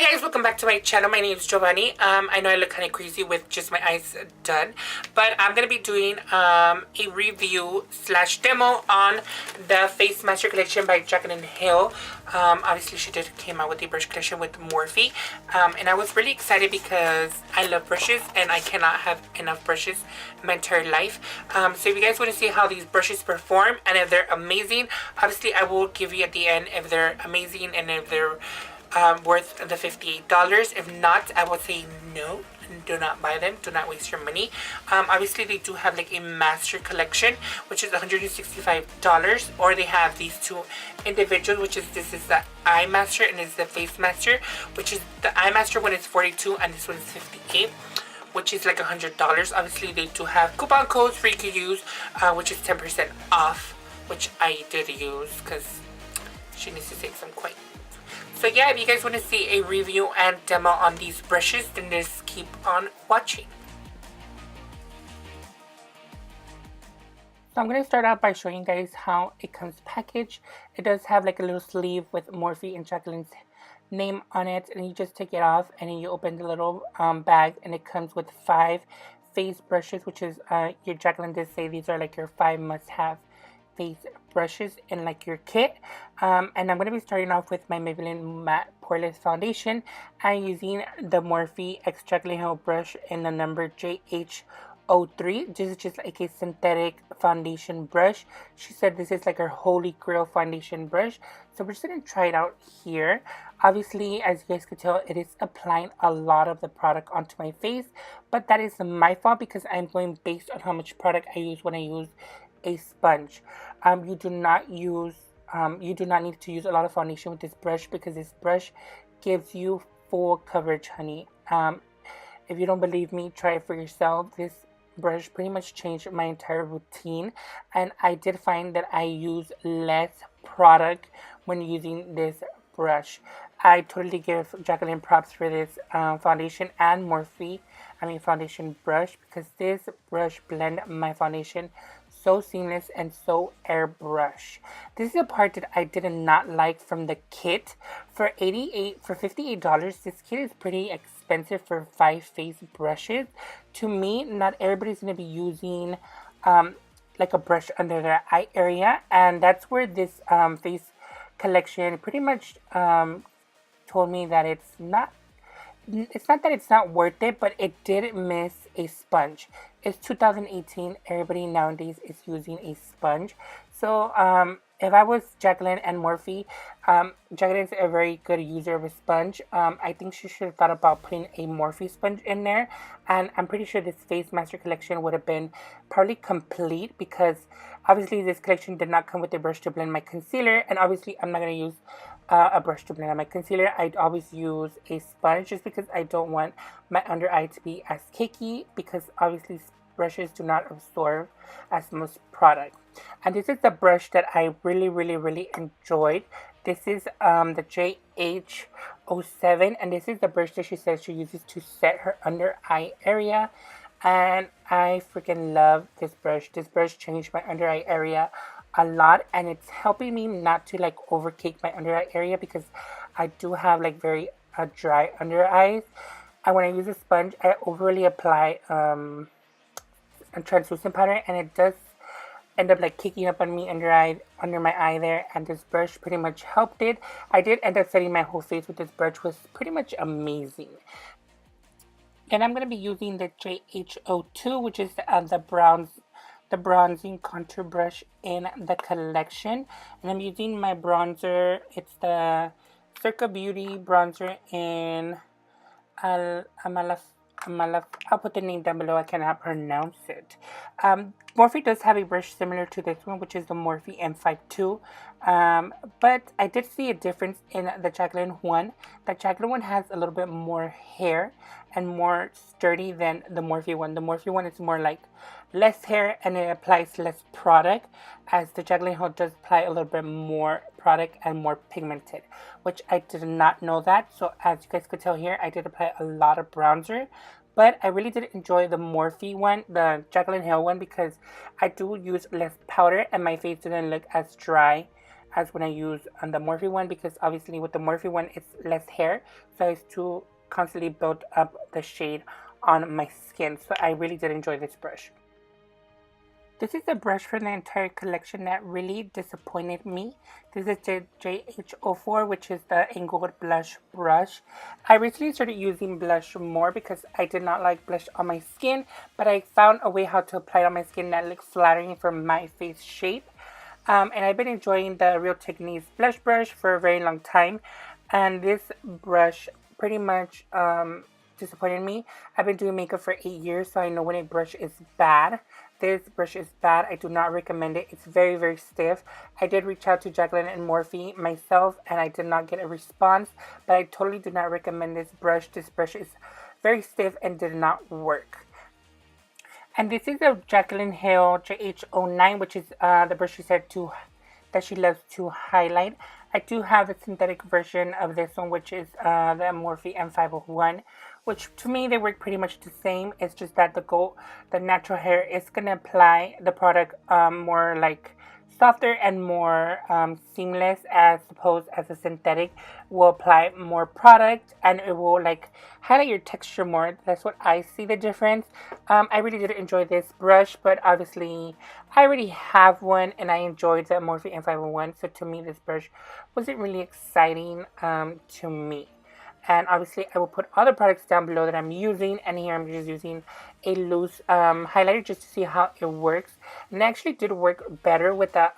Hi guys, welcome back to my channel. My name is Jovany. I know I look kind of crazy with just my eyes done, but I'm going to be doing a review slash demo on the Face Master Collection by Jaclyn Hill. Obviously she did came out with the brush collection with Morphe, and I was really excited because I love brushes and I cannot have enough brushes my entire life. So if you guys want to see how these brushes perform and if they're amazing, obviously I will give you at the end if they're amazing and if they're worth the $58. If not, I would say no, do not buy them, do not waste your money. Obviously they do have like a master collection, which is $165, or they have these two individual, which is this is the eye master and this is the face master, which is the eye master one is $42 and this one is $58, which is like $100. Obviously they do have coupon codes for you to use, which is 10% off, which I did use because she needs to save some coin. So yeah, if you guys want to see a review and demo on these brushes, then just keep on watching. So I'm going to start out by showing you guys how it comes packaged. It does have like a little sleeve with Morphe and Jaclyn's name on it, and you just take it off and then you open the little bag, and it comes with 5 face brushes, which is your Jaclyn did say these are like your 5 must-have face brushes in like your kit. And I'm going to be starting off with my Maybelline Matte Poreless Foundation. I'm using the Morphe X Jaclyn Hill brush in the number JH03. This is just like a synthetic foundation brush. She said this is like her holy grail foundation brush. So we're just going to try it out here. Obviously, as you guys could tell, it is applying a lot of the product onto my face. But that is my fault because I'm going based on how much product I use when I use a sponge. You do not need to use a lot of foundation with this brush because this brush gives you full coverage, honey. If you don't believe me, try it for yourself. This brush pretty much changed my entire routine, and I did find that I use less product when using this brush. I totally give Jaclyn props for this foundation and Morphe, foundation brush, because this brush blend my foundation so seamless and so airbrush. This is a part that I did not like from the kit. For $58, this kit is pretty expensive for 5 face brushes. To me, not everybody's gonna be using like a brush under their eye area, and that's where this face collection pretty much told me that it's not that it's not worth it, but it did miss a sponge. It's 2018. Everybody nowadays is using a sponge. So if I was Jaclyn and Morphe, Jaclyn's a very good user of a sponge. I think she should have thought about putting a Morphe sponge in there. And I'm pretty sure this Face Master collection would have been probably complete, because obviously this collection did not come with a brush to blend my concealer. And obviously I'm not going to use a brush to blend out my concealer. I'd always use a sponge just because I don't want my under eye to be as cakey, because obviously brushes do not absorb as much product. And this is the brush that I really enjoyed. This is the JH07, and this is the brush that she says she uses to set her under eye area. And I freaking love this brush. This brush changed my under eye area a lot, and it's helping me not to like overcake my under eye area, because I do have like very dry under eyes. And when I use a sponge, I overly apply a translucent powder, and it does end up like kicking up on me under my eye there, and this brush pretty much helped it. I did end up setting my whole face with this brush, was pretty much amazing. And I'm going to be using the JH02, which is the bronzing contour brush in the collection. And I'm using my bronzer. It's the Circa Beauty bronzer in I'll put the name down below. I cannot pronounce it. Morphe does have a brush similar to this one, which is the Morphe M52. But I did see a difference in the Jaclyn one. The Jaclyn one has a little bit more hair and more sturdy than the Morphe one. The Morphe one is more like less hair and it applies less product, as the Jaclyn Hill does apply a little bit more product and more pigmented, which I did not know that. So as you guys could tell here, I did apply a lot of bronzer, but I really did enjoy the Morphe one, the Jaclyn Hill one, because I do use less powder and my face didn't look as dry as when I use on the Morphe one, because obviously with the Morphe one it's less hair, so I used to constantly build up the shade on my skin. So I really did enjoy this brush. This is a brush from the entire collection that really disappointed me. This is the JH04, which is the angled blush brush. I recently started using blush more because I did not like blush on my skin, but I found a way how to apply it on my skin that looks flattering for my face shape. And I've been enjoying the Real Techniques blush brush for a very long time. And this brush pretty much disappointed me. I've been doing makeup for 8 years, so I know when a brush is bad. This brush is bad. I do not recommend it. It's very, very stiff. I did reach out to Jaclyn and Morphe myself, and I did not get a response, but I totally do not recommend this brush. This brush is very stiff and did not work. And this is a Jaclyn Hill JH09, which is the brush she said that she loves to highlight. I do have a synthetic version of this one, which is the Morphe M501, which to me they work pretty much the same. It's just that the natural hair is gonna apply the product more like softer and more seamless, as opposed as a synthetic will apply more product and it will like highlight your texture more. That's what I see the difference. I really did enjoy this brush, but obviously I already have one and I enjoyed the Morphe M501, so to me this brush wasn't really exciting to me. And obviously I will put other products down below that I'm using, and here I'm just using a loose highlighter just to see how it works. And it actually did work better with the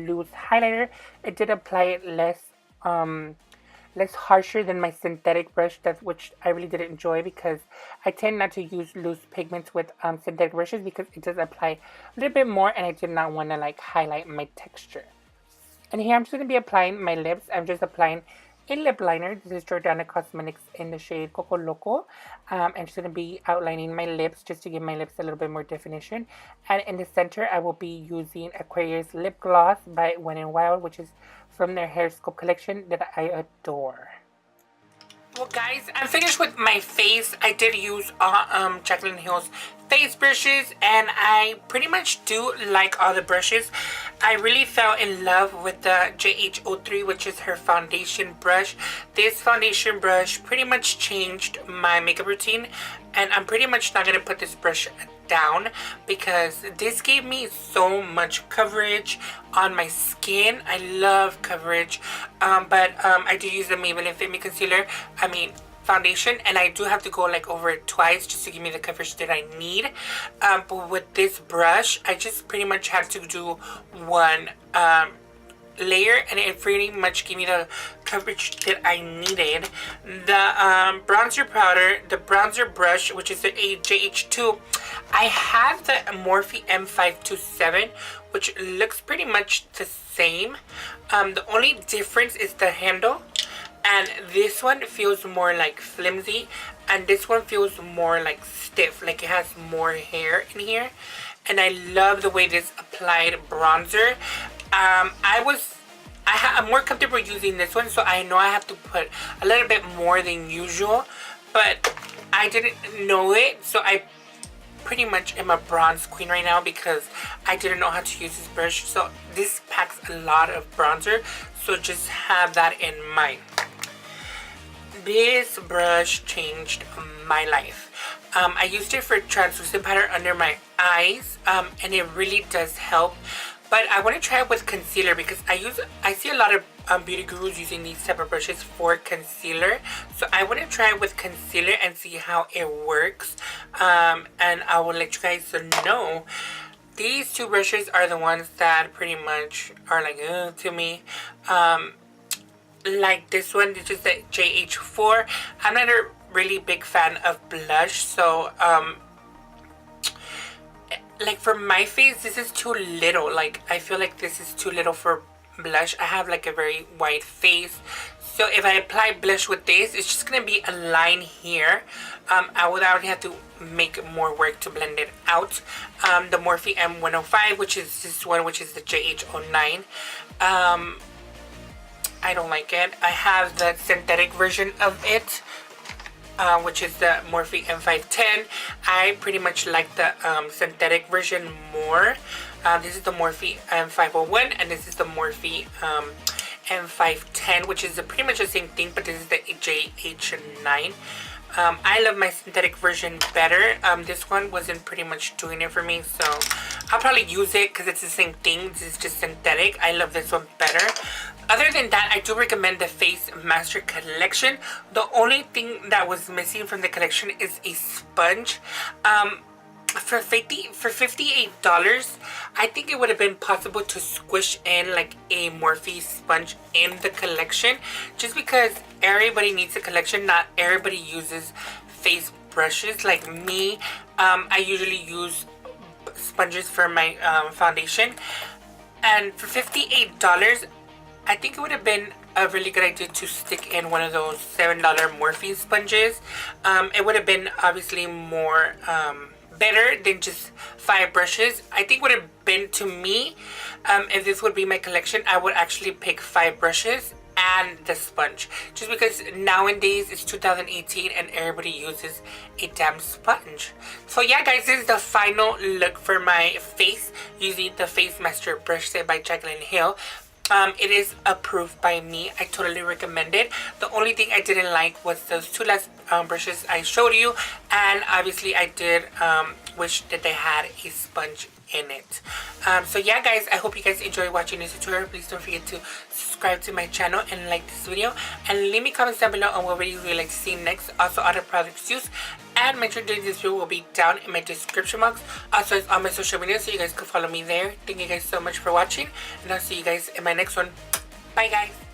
loose highlighter. It did apply it less harsher than my synthetic brush, which I really did enjoy, because I tend not to use loose pigments with synthetic brushes because it does apply a little bit more, and I did not want to like highlight my texture. And here I'm just going to be applying my lips. I'm just applying a lip liner. This is Jordana Cosmetics in the shade Coco Loco. I'm just going to be outlining my lips just to give my lips a little bit more definition. And in the center, I will be using Aquarius Lip Gloss by Wild, which is from their Hair Sculpt collection that I adore. Well guys, I'm finished with my face. I did use Jaclyn Hill's face brushes, and I pretty much do like all the brushes. I really fell in love with the JH03, which is her foundation brush. This foundation brush pretty much changed my makeup routine, and I'm pretty much not going to put this brush down because this gave me so much coverage on my skin. I love coverage, but I do use the Maybelline Fit Me foundation, and I do have to go like over it twice just to give me the coverage that I need. But with this brush, I just pretty much had to do one layer, and it pretty much gave me the coverage that I needed. The bronzer brush, which is the JH2, I have the Morphe M527, which looks pretty much the same. The only difference is the handle, and this one feels more like flimsy, and this one feels more like stiff, like it has more hair in here. And I love the way this applied bronzer. I'm more comfortable using this one, so I know I have to put a little bit more than usual, but I didn't know it, so I pretty much am a bronze queen right now because I didn't know how to use this brush. So this packs a lot of bronzer, so just have that in mind. This brush changed my life. I used it for translucent powder under my eyes, and it really does help. But I want to try it with concealer because I see a lot of beauty gurus using these type of brushes for concealer. So I want to try it with concealer and see how it works. And I will let you guys know. These two brushes are the ones that pretty much are like to me. Like this one, this is the JH4. I'm not a really big fan of blush, so like for my face, this is too little. Like I feel like this is too little for blush. I have like a very white face, so if I apply blush with this, it's just gonna be a line here. I would already have to make more work to blend it out. The Morphe M105, which is this one, which is the JH09. I don't like it. I have the synthetic version of it. which is the Morphe M510. I pretty much like the synthetic version more. This is the Morphe M501, and this is the Morphe M510, which is pretty much the same thing, but this is the JH9. I love my synthetic version better. This one wasn't pretty much doing it for me, so I'll probably use it because it's the same thing. This is just synthetic. I love this one better. Other than that, I do recommend the Face Master Collection. The only thing that was missing from the collection is a sponge. For $58, I think it would have been possible to squish in like a Morphe sponge in the collection, just because everybody needs a collection. Not everybody uses face brushes like me. I usually use sponges for my foundation, and for $58, I think it would have been a really good idea to stick in one of those $7 Morphe sponges. It would have been obviously more better than just 5 brushes. I think would have been, to me, if this would be my collection, I would actually pick 5 brushes and the sponge, just because nowadays it's 2018 and everybody uses a damn sponge. So yeah guys, this is the final look for my face using the Face Master brush set by Jaclyn Hill. It is approved by me. I totally recommend it. The only thing I didn't like was those 2 last brushes I showed you, and obviously I did wish that they had a sponge in it. So yeah guys, I hope you guys enjoyed watching this tutorial. Please don't forget to subscribe to my channel and like this video, and leave me comments down below on what video you would like to see next. Also other products used and mentioned during this video will be down in my description box. Also it's on my social media, so you guys can follow me there. Thank you guys so much for watching, and I'll see you guys in my next one. Bye guys.